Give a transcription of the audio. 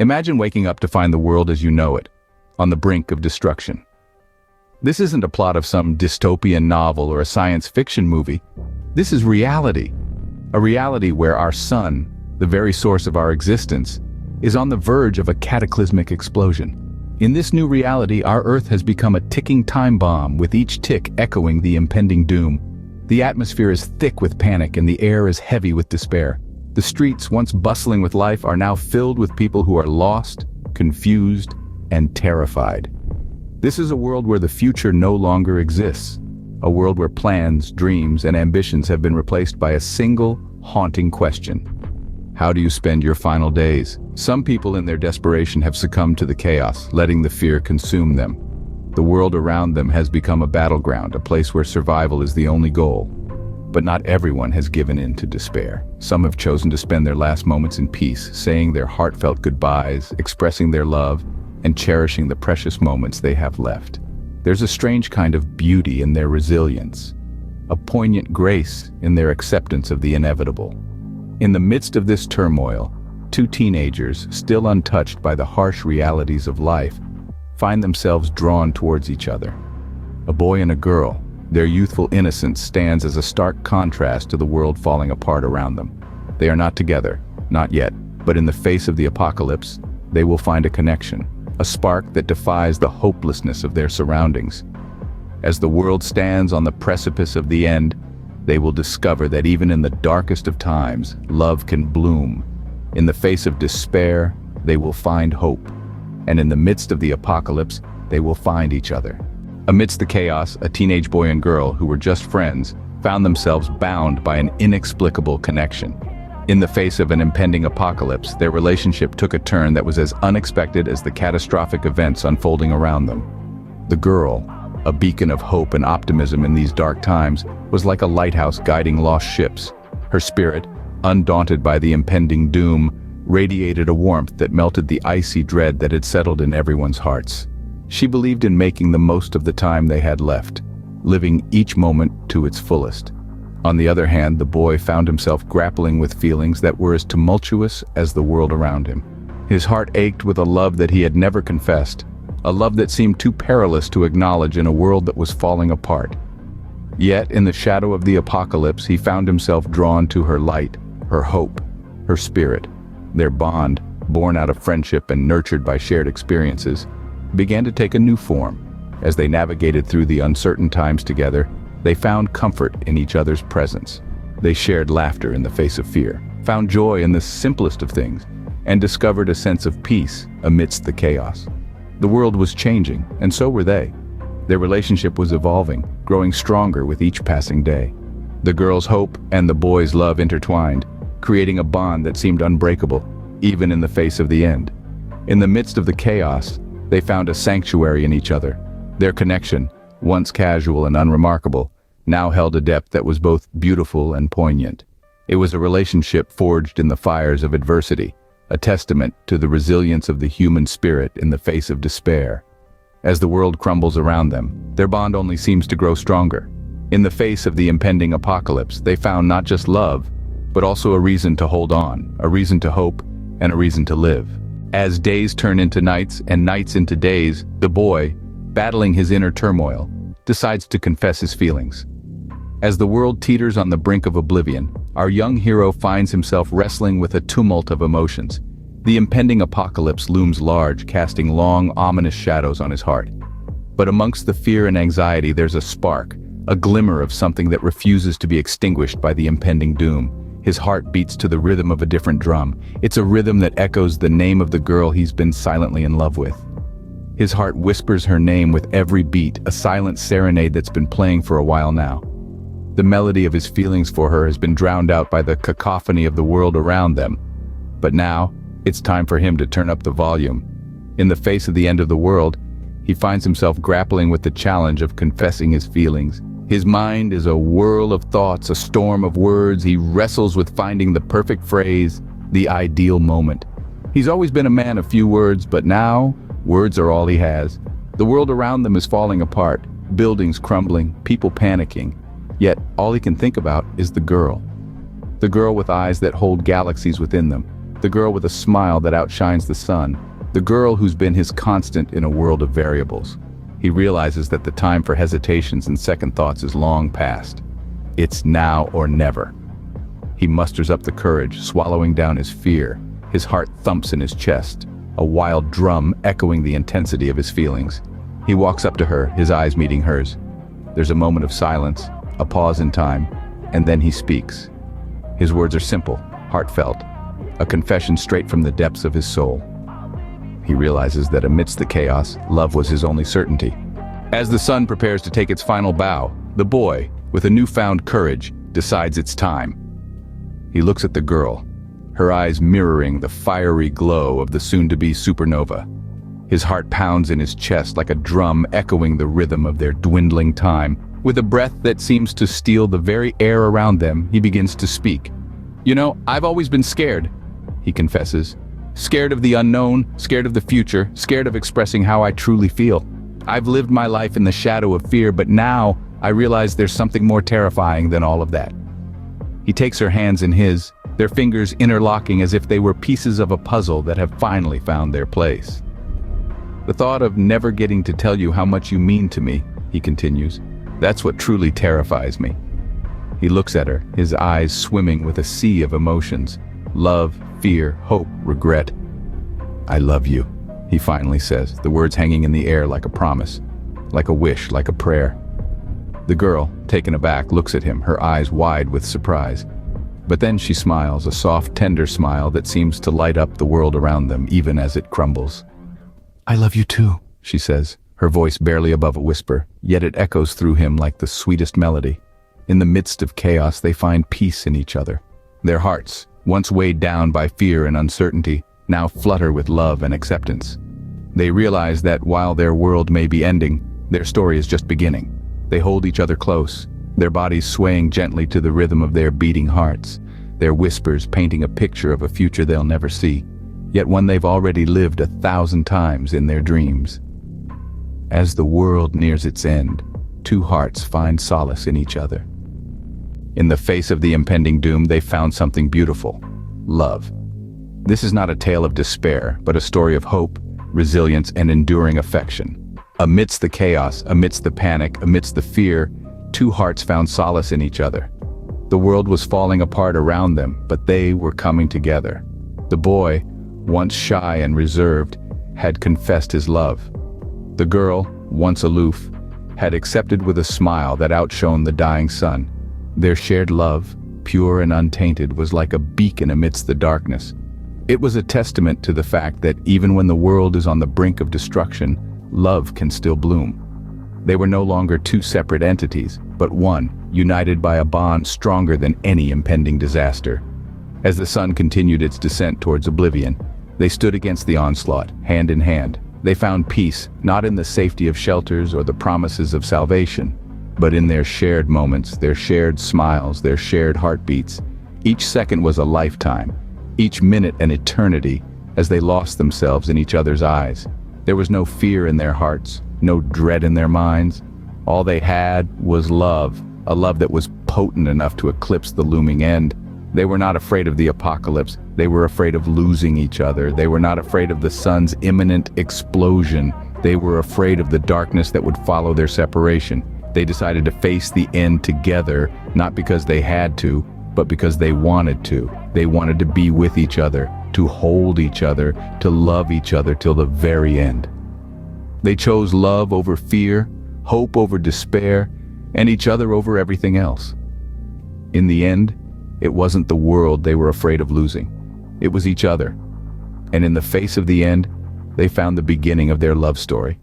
Imagine waking up to find the world as you know it, on the brink of destruction. This isn't a plot of some dystopian novel or a science fiction movie. This is reality. A reality where our sun, the very source of our existence, is on the verge of a cataclysmic explosion. In this new reality, our Earth has become a ticking time bomb, with each tick echoing the impending doom. The atmosphere is thick with panic and the air is heavy with despair. The streets, once bustling with life, are now filled with people who are lost, confused, and terrified. This is a world where the future no longer exists. A world where plans, dreams, and ambitions have been replaced by a single, haunting question. How do you spend your final days? Some people in their desperation have succumbed to the chaos, letting the fear consume them. The world around them has become a battleground, a place where survival is the only goal. But not everyone has given in to despair. Some have chosen to spend their last moments in peace, saying their heartfelt goodbyes, expressing their love, and cherishing the precious moments they have left. There's a strange kind of beauty in their resilience, a poignant grace in their acceptance of the inevitable. In the midst of this turmoil, two teenagers, still untouched by the harsh realities of life, find themselves drawn towards each other. A boy and a girl, their youthful innocence stands as a stark contrast to the world falling apart around them. They are not together, not yet, but in the face of the apocalypse, they will find a connection, a spark that defies the hopelessness of their surroundings. As the world stands on the precipice of the end, they will discover that even in the darkest of times, love can bloom. In the face of despair, they will find hope. And in the midst of the apocalypse, they will find each other. Amidst the chaos, a teenage boy and girl who were just friends found themselves bound by an inexplicable connection. In the face of an impending apocalypse, their relationship took a turn that was as unexpected as the catastrophic events unfolding around them. The girl, a beacon of hope and optimism in these dark times, was like a lighthouse guiding lost ships. Her spirit, undaunted by the impending doom, radiated a warmth that melted the icy dread that had settled in everyone's hearts. She believed in making the most of the time they had left, living each moment to its fullest. On the other hand, the boy found himself grappling with feelings that were as tumultuous as the world around him. His heart ached with a love that he had never confessed, a love that seemed too perilous to acknowledge in a world that was falling apart. Yet, in the shadow of the apocalypse, he found himself drawn to her light, her hope, her spirit. Their bond, born out of friendship and nurtured by shared experiences, began to take a new form. As they navigated through the uncertain times together, they found comfort in each other's presence. They shared laughter in the face of fear, found joy in the simplest of things, and discovered a sense of peace amidst the chaos. The world was changing, and so were they. Their relationship was evolving, growing stronger with each passing day. The girl's hope and the boy's love intertwined, creating a bond that seemed unbreakable, even in the face of the end. In the midst of the chaos, they found a sanctuary in each other. Their connection, once casual and unremarkable, now held a depth that was both beautiful and poignant. It was a relationship forged in the fires of adversity, a testament to the resilience of the human spirit in the face of despair. As the world crumbles around them, their bond only seems to grow stronger. In the face of the impending apocalypse, they found not just love, but also a reason to hold on, a reason to hope, and a reason to live. As days turn into nights and nights into days, the boy, battling his inner turmoil, decides to confess his feelings. As the world teeters on the brink of oblivion, our young hero finds himself wrestling with a tumult of emotions. The impending apocalypse looms large, casting long, ominous shadows on his heart. But amongst the fear and anxiety, there's a spark, a glimmer of something that refuses to be extinguished by the impending doom. His heart beats to the rhythm of a different drum. It's a rhythm that echoes the name of the girl he's been silently in love with. His heart whispers her name with every beat, a silent serenade that's been playing for a while now. The melody of his feelings for her has been drowned out by the cacophony of the world around them. But now, it's time for him to turn up the volume. In the face of the end of the world, he finds himself grappling with the challenge of confessing his feelings. His mind is a whirl of thoughts, a storm of words. He wrestles with finding the perfect phrase, the ideal moment. He's always been a man of few words, but now, words are all he has. The world around them is falling apart, buildings crumbling, people panicking. Yet, all he can think about is the girl. The girl with eyes that hold galaxies within them, The girl with a smile that outshines the sun. The girl who's been his constant in a world of variables. He realizes that the time for hesitations and second thoughts is long past. It's now or never. He musters up the courage, swallowing down his fear. His heart thumps in his chest, a wild drum echoing the intensity of his feelings. He walks up to her, his eyes meeting hers. There's a moment of silence, a pause in time, and then he speaks. His words are simple, heartfelt, a confession straight from the depths of his soul. He realizes that amidst the chaos, love was his only certainty. As the sun prepares to take its final bow, the boy, with a newfound courage, decides it's time. He looks at the girl, her eyes mirroring the fiery glow of the soon-to-be supernova. His heart pounds in his chest like a drum echoing the rhythm of their dwindling time. With a breath that seems to steal the very air around them, he begins to speak. "You know, I've always been scared," he confesses. "Scared of the unknown, scared of the future, scared of expressing how I truly feel. I've lived my life in the shadow of fear, but now I realize there's something more terrifying than all of that." He takes her hands in his, their fingers interlocking as if they were pieces of a puzzle that have finally found their place. "The thought of never getting to tell you how much you mean to me," he continues, "that's what truly terrifies me." He looks at her, his eyes swimming with a sea of emotions. Love, fear, hope, regret. "I love you," he finally says, the words hanging in the air like a promise, like a wish, like a prayer. The girl, taken aback, looks at him, her eyes wide with surprise. But then she smiles, a soft, tender smile that seems to light up the world around them, even as it crumbles. "I love you too," she says, her voice barely above a whisper, yet it echoes through him like the sweetest melody. In the midst of chaos, they find peace in each other. Their hearts, once weighed down by fear and uncertainty, now flutter with love and acceptance. They realize that while their world may be ending, their story is just beginning. They hold each other close, their bodies swaying gently to the rhythm of their beating hearts, their whispers painting a picture of a future they'll never see, yet one they've already lived 1,000 times in their dreams. As the world nears its end, two hearts find solace in each other. In the face of the impending doom, they found something beautiful: love. This is not a tale of despair, but a story of hope, resilience, and enduring affection. Amidst the chaos, amidst the panic, amidst the fear, two hearts found solace in each other. The world was falling apart around them, but they were coming together. The boy, once shy and reserved, had confessed his love. The girl, once aloof, had accepted with a smile that outshone the dying sun. Their shared love, pure and untainted, was like a beacon amidst the darkness. It was a testament to the fact that even when the world is on the brink of destruction, love can still bloom. They were no longer two separate entities, but one, united by a bond stronger than any impending disaster. As the sun continued its descent towards oblivion, they stood against the onslaught, hand in hand. They found peace, not in the safety of shelters or the promises of salvation, but in their shared moments, their shared smiles, their shared heartbeats. Each second was a lifetime, each minute an eternity, as they lost themselves in each other's eyes. There was no fear in their hearts, no dread in their minds. All they had was love, a love that was potent enough to eclipse the looming end. They were not afraid of the apocalypse. They were afraid of losing each other. They were not afraid of the sun's imminent explosion. They were afraid of the darkness that would follow their separation. They decided to face the end together, not because they had to, but because they wanted to. They wanted to be with each other, to hold each other, to love each other till the very end. They chose love over fear, hope over despair, and each other over everything else. In the end, it wasn't the world they were afraid of losing. It was each other. And in the face of the end, they found the beginning of their love story.